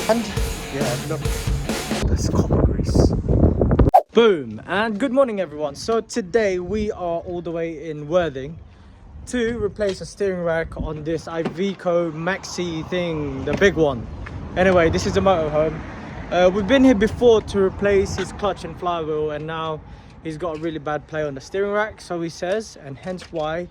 And yeah, look, that's copper grease. Boom, and good morning everyone. So today we are all the way in Worthing to replace a steering rack on this Iveco Maxi thing, the big one. Anyway, this is a motorhome. We've been here before to replace his clutch and flywheel, and now he's got a really bad play on the steering rack, so he says, and hence why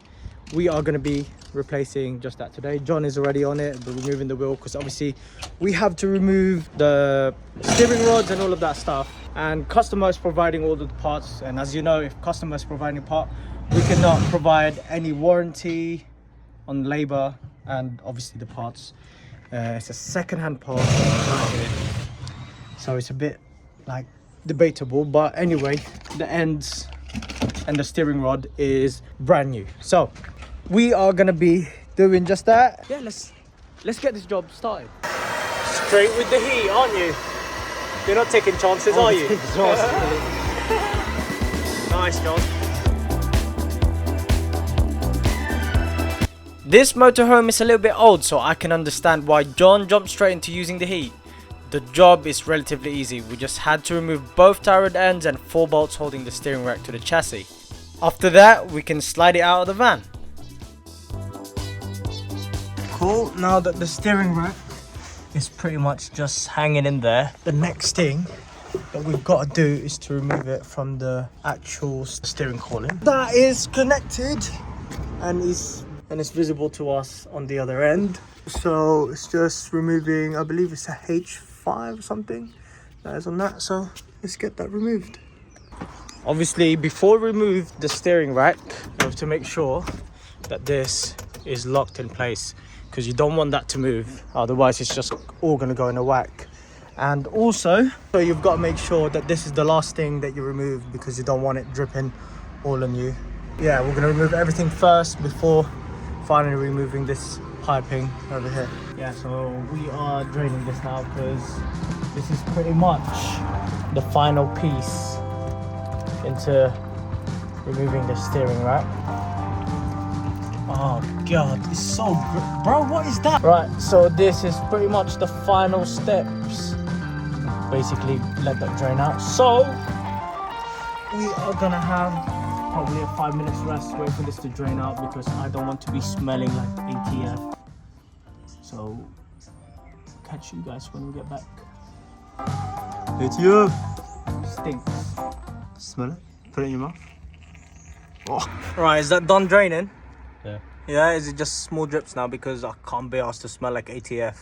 we are going to be replacing just that today. John is already on it, but removing the wheel, because obviously we have to remove the steering rods and all of that stuff, and customer is providing all of the parts. And as you know, if customer is providing a part, we cannot provide any warranty on labor and obviously the parts. It's a second-hand part right here, so it's a bit like debatable, but anyway, the ends and the steering rod is brand new, so we are gonna be doing just that. Yeah, let's get this job started. Straight with the heat, aren't you? You're not taking chances, are you? Nice, John. This motorhome is a little bit old, so I can understand why John jumped straight into using the heat. The job is relatively easy. We just had to remove both tie rod ends and 4 bolts holding the steering rack to the chassis. After that, we can slide it out of the van. Cool, now that the steering rack is pretty much just hanging in there, the next thing that we've got to do is to remove it from the actual steering column. That is connected and it's visible to us on the other end. So it's just removing, I believe it's a H5 or something that is on that, so let's get that removed. Obviously, before we remove the steering rack, we have to make sure that this is locked in place, because you don't want that to move, otherwise it's just all going to go in a whack. And also, so you've got to make sure that this is the last thing that you remove, because you don't want it dripping all on you. Yeah, we're going to remove everything first before finally removing this piping over here. Yeah, so we are draining this now, because this is pretty much the final piece into removing the steering rack. Oh god, it's so good, bro. What is that? Right, so this is pretty much the final steps. Basically, let that drain out. So we are gonna have probably a 5 minutes rest, wait for this to drain out, because I don't want to be smelling like ATF. So catch you guys when we get back. ATF stinks. Smell it? Put it in your mouth. Oh. Right, is that done draining? Yeah. Yeah, is it just small drips now, because I can't be asked to smell like ATF?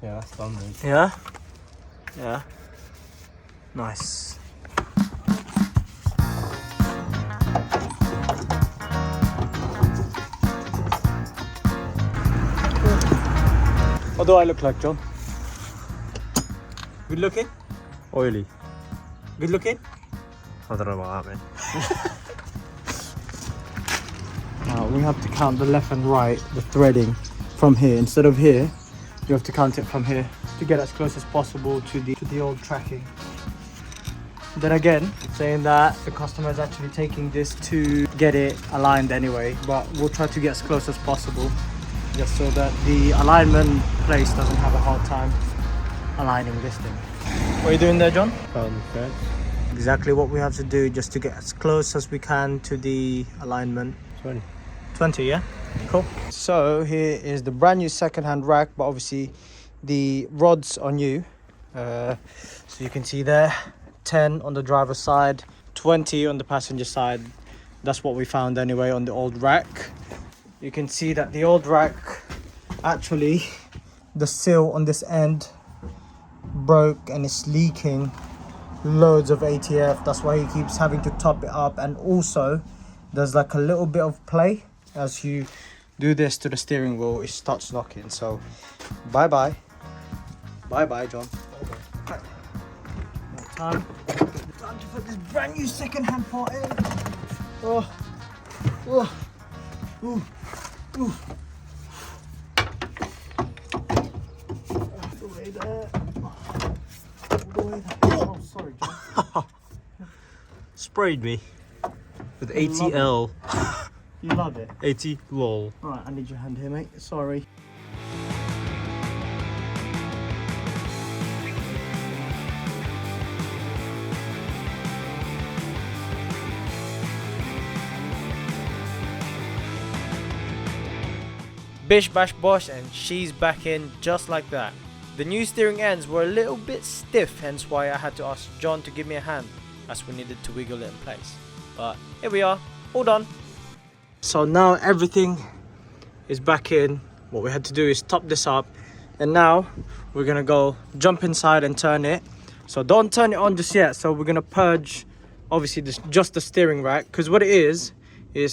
Yeah, that's done, mate. Yeah? Yeah. Nice. What do I look like, John? Good looking? Oily. Good looking? I don't know about that, man. Now we have to count the left and right, the threading from here. Instead of here, you have to count it from here to get as close as possible to the old tracking. Then again, saying that, the customer is actually taking this to get it aligned anyway, but we'll try to get as close as possible, just so that the alignment place doesn't have a hard time aligning this thing. What are you doing there, John? Okay. Exactly what we have to do, just to get as close as we can to the alignment. 20, yeah? Cool. So here is the brand new second-hand rack, but obviously the rods are new. So you can see there, 10 on the driver's side, 20 on the passenger side. That's what we found anyway on the old rack. You can see that the old rack, actually, the seal on this end broke and it's leaking loads of ATF. That's why he keeps having to top it up. And also, there's like a little bit of play. As you do this to the steering wheel, it starts knocking. So, bye-bye. Bye-bye, John. Okay. Time to put this brand new second-hand part in. Oh. Oh. Ooh. Ooh. All the way there. All the way there. Oh, sorry, John. Sprayed me with ATL. You love it. 80 lol. Alright, I need your hand here, mate. Sorry. Bish bash bosh, and she's back in just like that. The new steering ends were a little bit stiff, hence why I had to ask John to give me a hand, as we needed to wiggle it in place. But here we are, all done. So now everything is back in. What we had to do is top this up, and now we're gonna go jump inside and turn it. So don't turn it on just yet. So we're gonna purge, obviously, just the steering rack, because what it is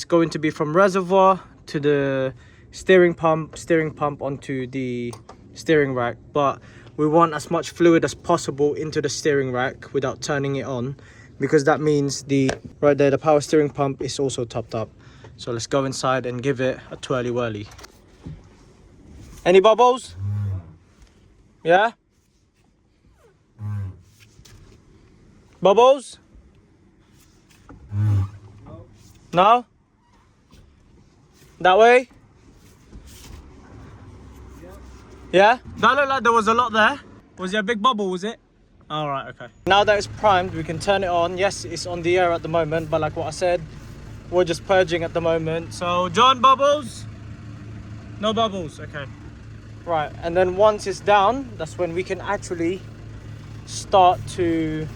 going to be from reservoir to the steering pump onto the steering rack. But we want as much fluid as possible into the steering rack without turning it on, because that means right there, the power steering pump is also topped up. So let's go inside and give it a twirly whirly. Any bubbles? Yeah? Bubbles? No? That way? Yeah? That looked like there was a lot there. Was there a big bubble, was it? Alright, okay. Now that it's primed, we can turn it on. Yes, it's on the air at the moment, but like what I said, we're just purging at the moment. So, John, bubbles? No bubbles, okay. Right, and then once it's down, that's when we can actually start to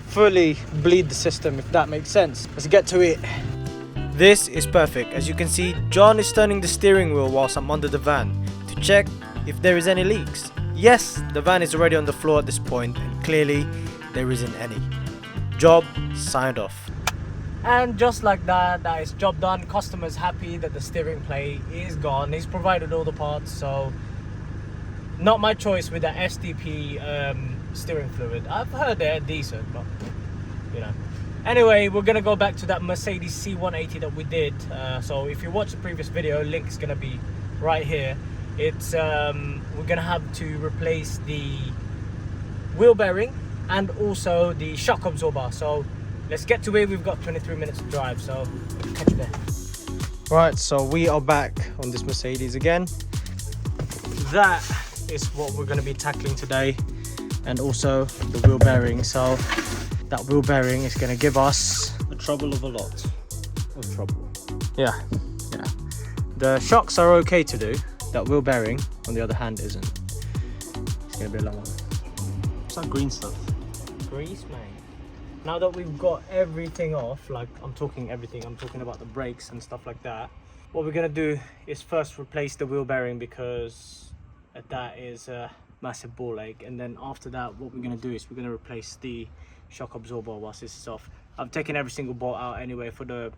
fully bleed the system, if that makes sense. Let's get to it. This is perfect. As you can see, John is turning the steering wheel whilst I'm under the van to check if there is any leaks. Yes, the van is already on the floor at this point, and clearly there isn't any. Job signed off. And just like that, that is job done. Customer's happy that the steering plate is gone. He's provided all the parts, so not my choice with the SDP steering fluid. I've heard they're decent, but you know. Anyway, we're gonna go back to that Mercedes C180 that we did. So if you watch the previous video, link is gonna be right here. It's we're gonna have to replace the wheel bearing and also the shock absorber. So let's get to it. We've got 23 minutes to drive, so catch you there. Right, so we are back on this Mercedes again. That is what we're going to be tackling today, and also the wheel bearing. So that wheel bearing is going to give us The trouble of a lot of trouble. yeah. The shocks are okay to do. That wheel bearing, on the other hand, isn't. It's going to be a long one. What's that green stuff? Grease, mate. Now that we've got everything off, like I'm talking everything, I'm talking about the brakes and stuff like that, what we're gonna do is first replace the wheel bearing, because that is a massive ball ache. And then after that, what we're gonna do is we're gonna replace the shock absorber whilst this is off. I've taken every single bolt out anyway for the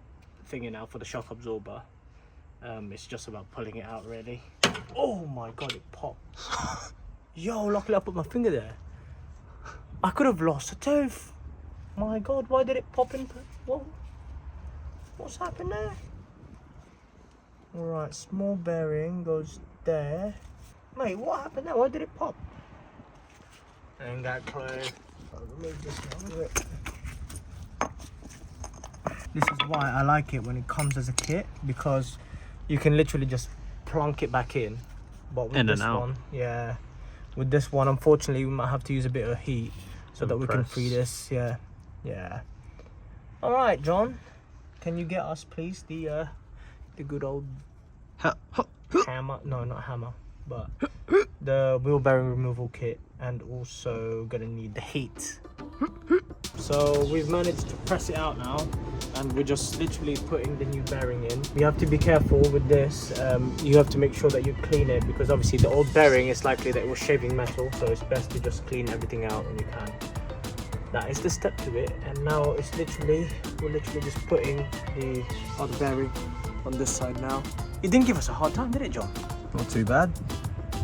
thingy now, for the shock absorber. It's just about pulling it out really. Oh my god, it popped. Yo, luckily I put my finger there. I could have lost a tooth. My god, why did it pop in? What's happened there? Alright, small bearing goes there. Mate, what happened there? Why did it pop? I ain't got a clue. I'll remove this one. This is why I like it when it comes as a kit, because you can literally just plunk it back in. But with this one, yeah. With this one, unfortunately, we might have to use a bit of heat so that we can free this, yeah. All right, John, can you get us please the good old hammer? No, not hammer, but the wheel bearing removal kit, and also gonna need the heat. So we've managed to press it out now, and we're just literally putting the new bearing in. You have to be careful with this. You have to make sure that you clean it, because obviously the old bearing is likely that it was shaving metal, so it's best to just clean everything out when you can. That is the step to it, and now it's we're literally just putting the other bearing on this side now. It didn't give us a hard time, did it, John? Not too bad.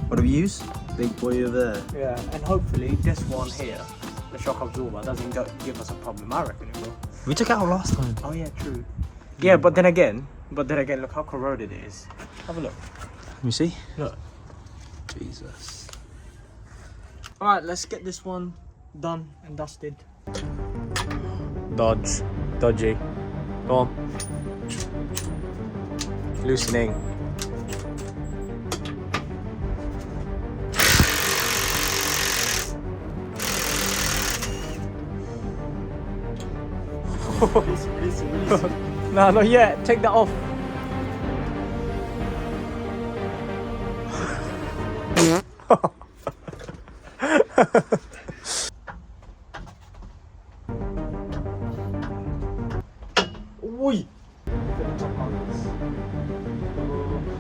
What do we use? Big boy over there. Yeah, and hopefully this one here, the shock absorber, doesn't give us a problem. I reckon it will. We took it out last time. Oh yeah, true. Yeah, but then again, look how corroded it is. Have a look. Let me see. Look. Jesus. All right, let's get this one done and dusted. Dodgy. Go on. Loosening. No, not yet. Take that off. Oi!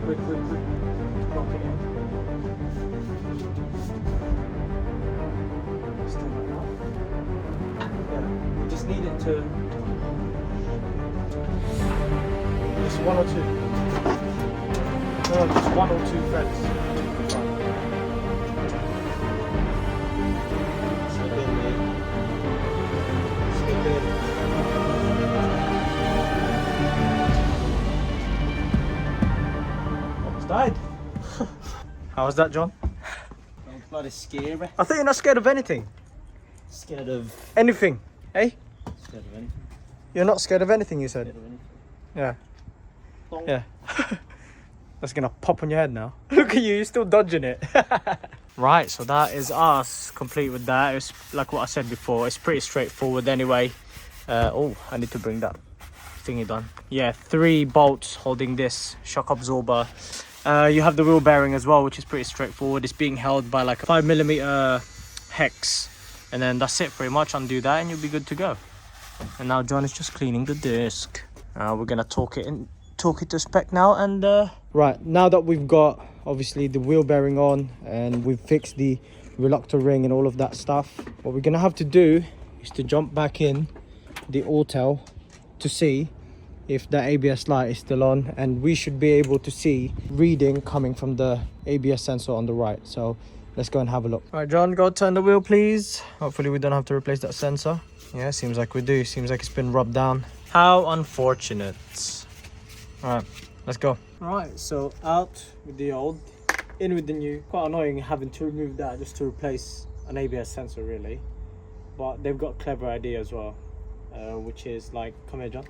Quick. Lock it in. Still like that. Yeah, we just need it to. Just one or two. No, just one or two threads. Slip in, mate. Slip in. Almost died. How was that, John? I'm bloody scary. I thought you're not scared of anything. Scared of Anything, eh? Scared of anything. You're not scared of anything, you said. Scared of anything. Yeah. Bonk. Yeah. That's gonna pop on your head now. Look at you, you're still dodging it. Right, so that is us complete with that. It's like what I said before, it's pretty straightforward anyway. Oh, I need to bring that thingy done. Yeah, 3 bolts holding this shock absorber. You have the wheel bearing as well, which is pretty straightforward. It's being held by like a 5mm hex, and then that's it pretty much. Undo that and you'll be good to go. And now John is just cleaning the disc. We're gonna torque it to spec now, and right, now that we've got obviously the wheel bearing on and we've fixed the reluctor ring and all of that stuff, what we're gonna have to do is to jump back in the autel to see if the ABS light is still on, and we should be able to see reading coming from the ABS sensor on the right. So let's go and have a look. All right, John, go turn the wheel please. Hopefully we don't have to replace that sensor. Yeah, seems like we do. Seems like it's been rubbed down. How unfortunate. All right, let's go. Right, so out with the old, in with the new. Quite annoying having to remove that just to replace an ABS sensor really, but they've got a clever idea as well, which is like, come here John,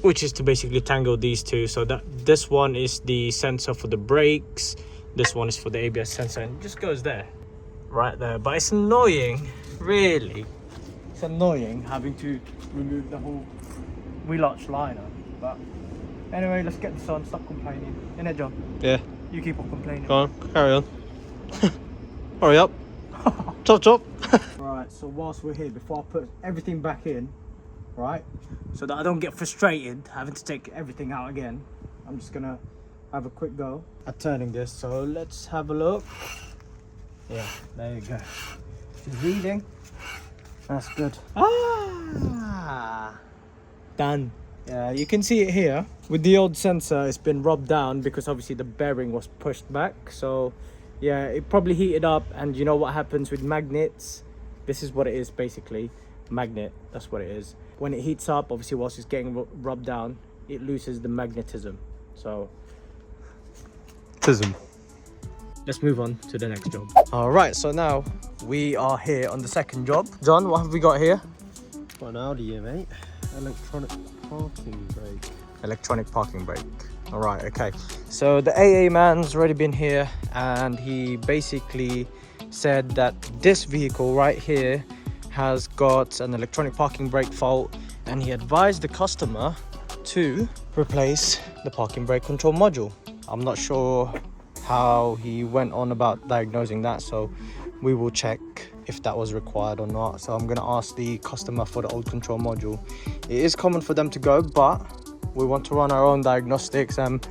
which is to basically tangle these two, so that this one is the sensor for the brakes, this one is for the ABS sensor, and it just goes there, right there. But it's annoying, really. It's annoying having to remove the whole wheel arch liner, but anyway, let's get this on. Stop complaining, innit John? Yeah. You keep on complaining. Go on, carry on. Hurry up. Chop. Right, so whilst we're here, before I put everything back in, right, so that I don't get frustrated having to take everything out again, I'm just gonna have a quick go at turning this. So let's have a look. Yeah, there you go. She's reading. That's good. Done. Yeah, you can see it here. With the old sensor, it's been rubbed down because obviously the bearing was pushed back. So yeah, it probably heated up, and you know what happens with magnets? This is what it is basically. Magnet, that's what it is. When it heats up, obviously whilst it's getting rubbed down, it loses the magnetism. So let's move on to the next job. All right, so now we are here on the second job. John, what have we got here? Got an Audi here, mate. Electronic parking brake. Electronic parking brake. All right, okay. So the AA man's already been here, and he basically said that this vehicle right here has got an electronic parking brake fault, and he advised the customer to replace the parking brake control module. I'm not sure how he went on about diagnosing that, so we will check if that was required or not. So I'm going to ask the customer for the old control module. It is common for them to go, but we want to run our own diagnostics, and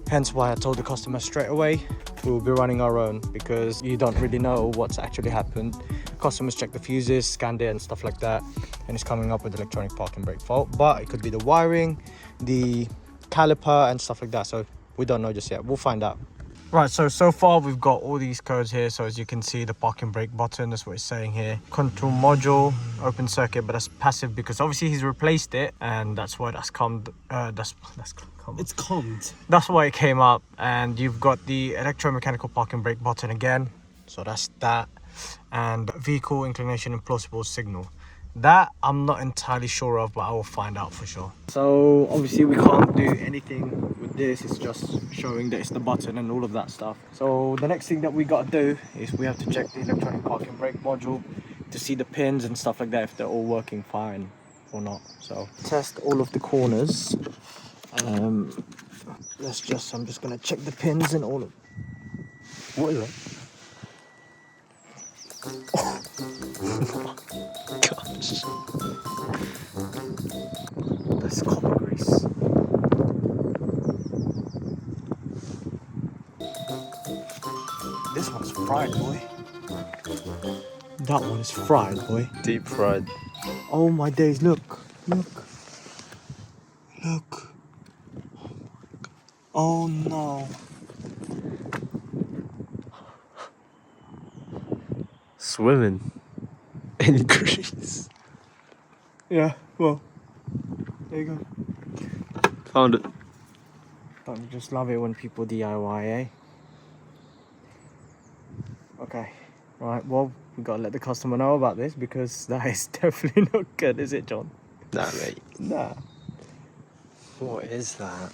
hence why I told the customer straight away we will be running our own, because you don't really know what's actually happened. Customers check the fuses, scanned it and stuff like that, and it's coming up with electronic parking brake fault, but it could be the wiring, the caliper and stuff like that, so we don't know just yet. We'll find out. Right, so far we've got all these codes here. So as you can see, the parking brake button, that's what it's saying here. Control module, open circuit, but that's passive because obviously he's replaced it, and that's why that's come. It's calmed. That's why it came up. And you've got the electromechanical parking brake button again. So that's that. And vehicle inclination and plausible signal. That I'm not entirely sure of, but I will find out for sure. So obviously we can't do anything with this. It's just showing that it's the button and all of that stuff. So the next thing that we got to do is we have to check the electronic parking brake module to see the pins and stuff like that, if they're all working fine or not. So test all of the corners. I'm just gonna check the pins and all of. What is that? Gosh. That's copper grease. This one's fried, boy. That one's fried, boy. Deep fried. Oh my days, look. Look. Look. Oh no. Swimming in grease. Yeah, well. There you go. Found it. Don't you just love it when people DIY, eh? Okay. Right, well, we gotta let the customer know about this because that is definitely not good, is it, John? Nah, mate. Nah. What is that?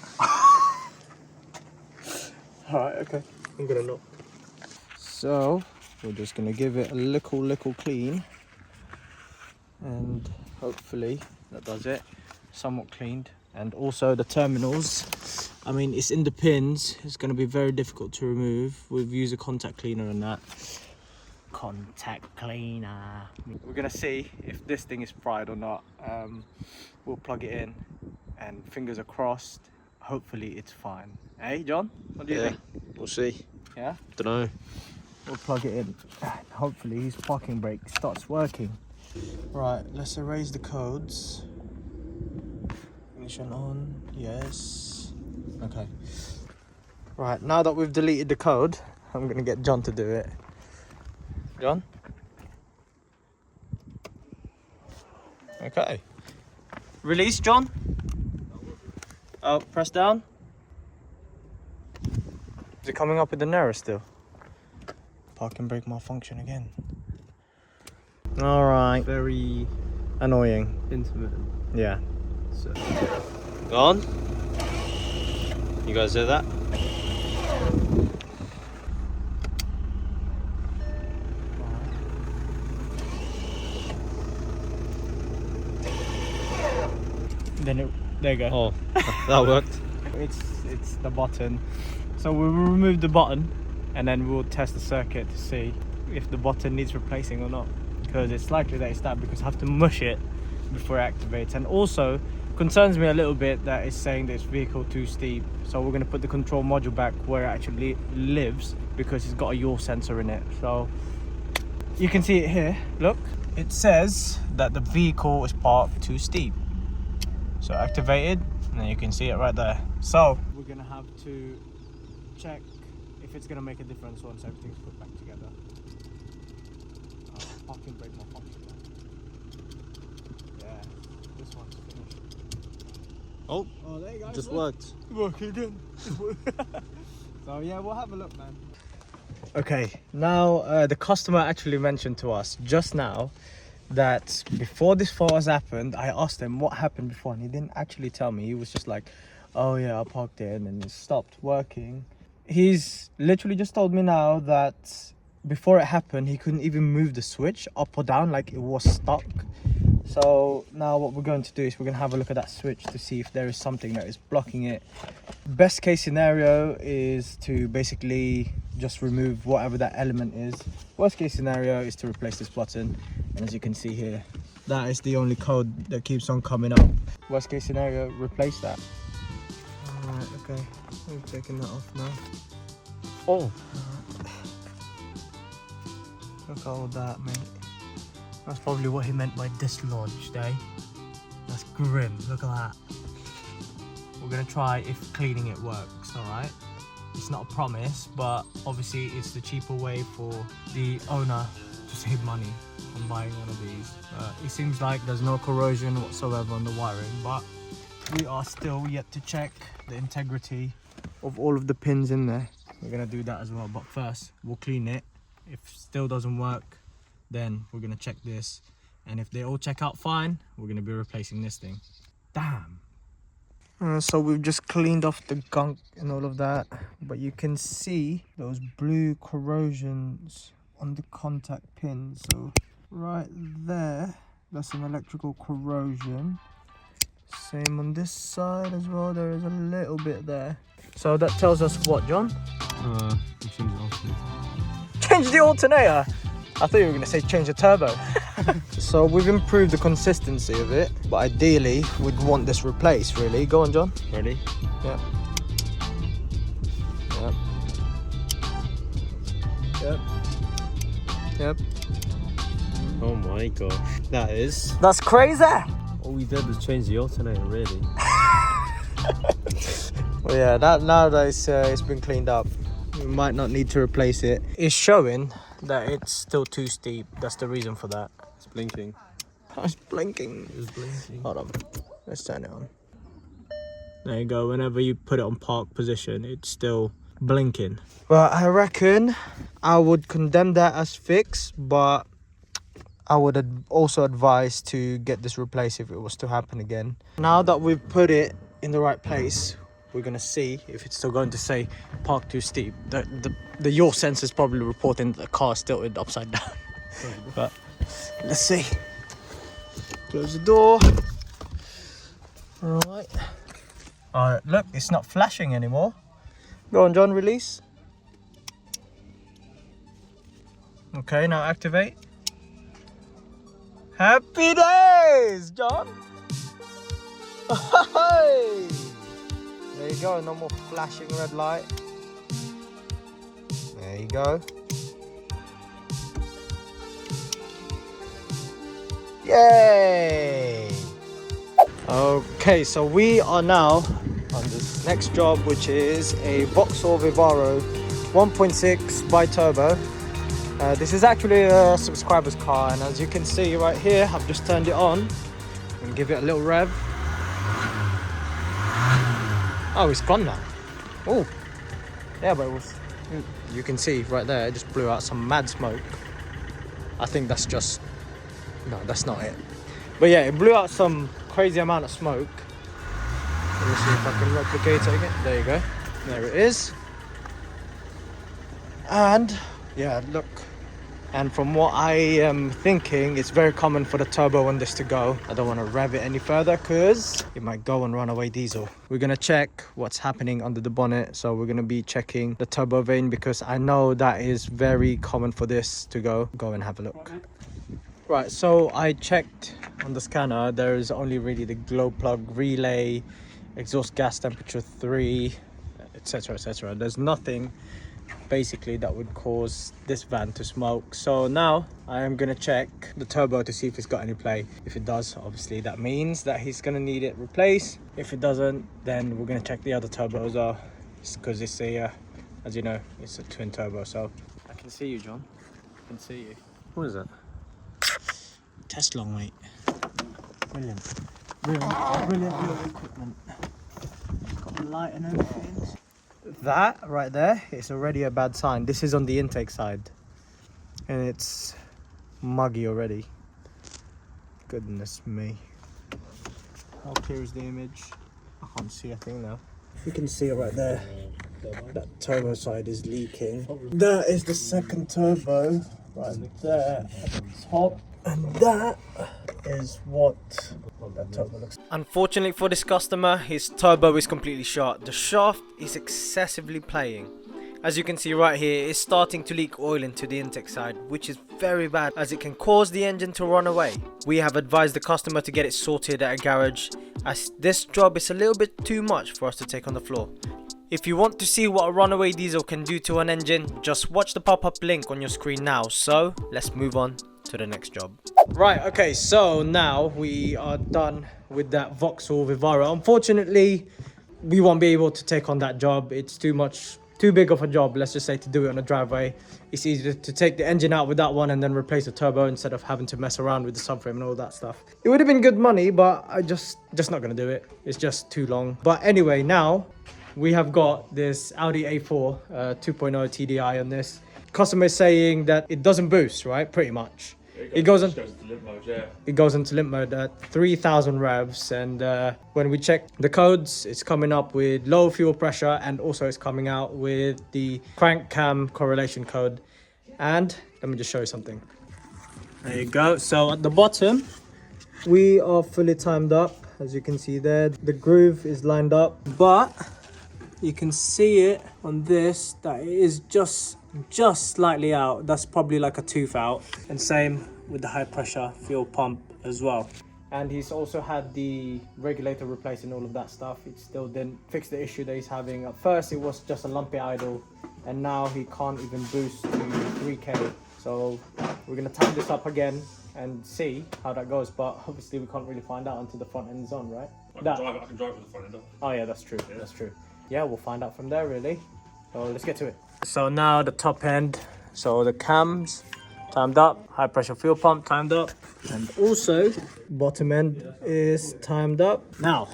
Alright, okay. I'm gonna knock. So, we're just gonna give it a little clean. And hopefully that does it. Somewhat cleaned. And also the terminals. I mean, it's in the pins. It's gonna be very difficult to remove. We've used a contact cleaner and that. Contact cleaner. We're gonna see if this thing is fried or not. We'll plug it in and fingers are crossed. Hopefully it's fine. Hey, John, what do you think? We'll see. Yeah? Dunno. We'll plug it in. Hopefully his parking brake starts working. Right, let's erase the codes. Ignition on, yes. Okay. Right, now that we've deleted the code, I'm gonna get John to do it. John? Okay. Release, John. Oh, press down. Is it coming up with an error still? Parking brake malfunction again. Alright. Very Annoying. intimate. Yeah. So. On. You guys hear that? Then it, there you go. Oh, that worked. It's the button. So we will remove the button and then we'll test the circuit to see if the button needs replacing or not. Because it's likely that it's that, because I have to mush it before it activates. And also concerns me a little bit that it's saying that it's vehicle too steep. So we're going to put the control module back where it actually lives, because it's got a yaw sensor in it. So you can see it here. Look, it says that the vehicle is parked too steep. So activated, and then you can see it right there. So we're gonna have to check if it's gonna make a difference once everything's put back together. Parking brake malfunction. Yeah, this one's finished. Oh, there you go. just worked. Working again. So yeah, we'll have a look, man. Okay, now the customer actually mentioned to us just now that before this fault has happened, I asked him what happened before, and he didn't actually tell me. He was just like, oh yeah, I parked it and it stopped working. He's literally just told me now that before it happened, he couldn't even move the switch up or down, like it was stuck. So now what we're going to do is we're going to have a look at that switch to see if there is something that is blocking it. Best case scenario is to basically just remove whatever that element is. Worst case scenario is to replace this button, and as you can see here, that is the only code that keeps on coming up. Worst case scenario, replace that. Alright, okay, we've taken that off now. Oh, Look at all that, mate. That's probably what he meant by dislodged, eh? That's grim, look at that. We're gonna try if cleaning it works, alright? It's not a promise, but obviously it's the cheaper way for the owner to save money on buying one of these. It seems like there's no corrosion whatsoever on the wiring, but we are still yet to check the integrity of all of the pins in there. We're gonna do that as well, but first we'll clean it. If it still doesn't work, then we're gonna check this, and if they all check out fine, we're gonna be replacing this thing. Damn. So we've just cleaned off the gunk and all of that, but you can see those blue corrosions on the contact pins. So right there, that's an electrical corrosion. Same on this side as well, there is a little bit there. So that tells us what, John? change it off. Change the alternator! I thought you were going to say change the turbo. So we've improved the consistency of it, but ideally we'd want this replaced, really. Go on, John. Ready? Yeah. Yep. Yep. Yep. Oh my gosh. That's crazy! All we did was change the alternator, really. Well, yeah, now that it's been cleaned up, we might not need to replace it. It's showing that it's still too steep. That's the reason for that. It's blinking. Oh, it's blinking. It's blinking. Hold on. Let's turn it on. There you go. Whenever you put it on park position, it's still blinking. Well, I reckon I would condemn that as fixed, but I would also advise to get this replaced if it was to happen again. Now that we've put it in the right place, we're gonna see if it's still going to say park too steep. The yaw sensor is probably reporting that the car is tilted upside down. But let's see. Close the door. Alright. Alright, look, it's not flashing anymore. Go on, John, release. Okay, now activate. Happy days, John! Hey! There you go, no more flashing red light. There you go. Yay! Okay, so we are now on this next job, which is a Vauxhall Vivaro 1.6 bi-turbo. This is actually a subscriber's car, and as you can see right here, I've just turned it on and give it a little rev. Oh, it's gone now. Oh, yeah, but it was, you can see right there, it just blew out some mad smoke. I think that's just, no, that's not it. But yeah, it blew out some crazy amount of smoke. Let me see if I can replicate it again. There you go. There it is. And yeah, look. And from what I am thinking, it's very common for the turbo on this to go. I don't want to rev it any further because it might go and run away diesel. We're going to check what's happening under the bonnet. So we're going to be checking the turbo vane because I know that is very common for this to go. Go and have a look. Right, so I checked on the scanner. There is only really the glow plug relay, exhaust gas temperature 3, etc, etc. There's nothing basically that would cause this van to smoke. So now I am going to check the turbo to see if it's got any play. If it does, obviously that means that he's going to need it replaced. If it doesn't, then we're going to check the other turbo as well, because it's a as you know, it's a twin turbo. So I can see you, John. I can see you. What is that? Test long, mate. Brilliant. Brilliant equipment. Got the light and everything. That right there is already a bad sign. This is on the intake side and it's muggy already. Goodness me. How clear is the image? I can't see a thing now. You can see it right there. That turbo side is leaking. That is the second turbo right there at the top, and that is what that turbo looks like. Unfortunately for this customer, his turbo is completely shot. The shaft is excessively playing. As you can see right here, it's starting to leak oil into the intake side, which is very bad as it can cause the engine to run away. We have advised the customer to get it sorted at a garage, as this job is a little bit too much for us to take on the floor. If you want to see what a runaway diesel can do to an engine, just watch the pop-up link on your screen now. So let's move on to the next job. Right, okay, so now we are done with that Vauxhall Vivaro. Unfortunately, we won't be able to take on that job. It's too big of a job, let's just say, to do it on a driveway. It's easier to take the engine out with that one and then replace the turbo instead of having to mess around with the subframe and all that stuff. It would have been good money, but I just not gonna do it. It's just too long. But anyway, now we have got this Audi A4 2.0 TDI on this. Customer is saying that it doesn't boost, right? Pretty much. It goes into limp mode, yeah. It goes into limp mode at 3,000 revs, and when we check the codes, it's coming up with low fuel pressure, and also it's coming out with the crank cam correlation code. And let me just show you something. There you go. So at the bottom, we are fully timed up. As you can see there, the groove is lined up, but you can see it on this that it is just just slightly out. That's probably like a tooth out. And same with the high pressure fuel pump as well. And he's also had the regulator replaced and all of that stuff. It still didn't fix the issue that he's having. At first it was just a lumpy idle, and now he can't even boost to 3K. So we're gonna time this up again and see how that goes, but obviously we can't really find out until the front end's on, right? I can drive with the front end up. Oh yeah, that's true. Yeah. That's true. Yeah, we'll find out from there really. So let's get to it. So now the top end. So the cams timed up, high pressure fuel pump timed up, and also bottom end is timed up. Now,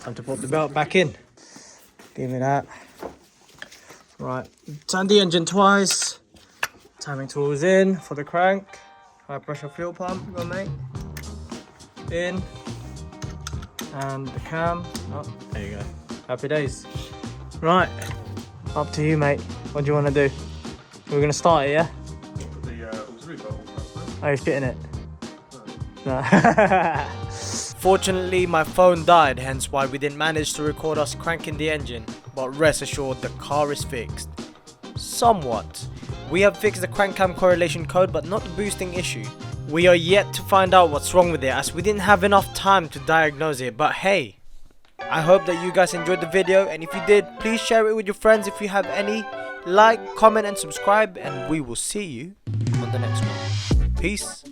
time to put the belt back in. Give me that. Right, turn the engine twice. Timing tools in for the crank. High pressure fuel pump, go mate. In. And the cam. Oh, there you go. Happy days. Right, up to you mate. What do you want to do? We're gonna start it, yeah? Are you fitting it? No. Fortunately, my phone died, hence why we didn't manage to record us cranking the engine. But rest assured, the car is fixed. Somewhat. We have fixed the crank cam correlation code, but not the boosting issue. We are yet to find out what's wrong with it, as we didn't have enough time to diagnose it. But hey, I hope that you guys enjoyed the video, and if you did, please share it with your friends if you have any. Like, comment and subscribe, and we will see you on the next one. Peace.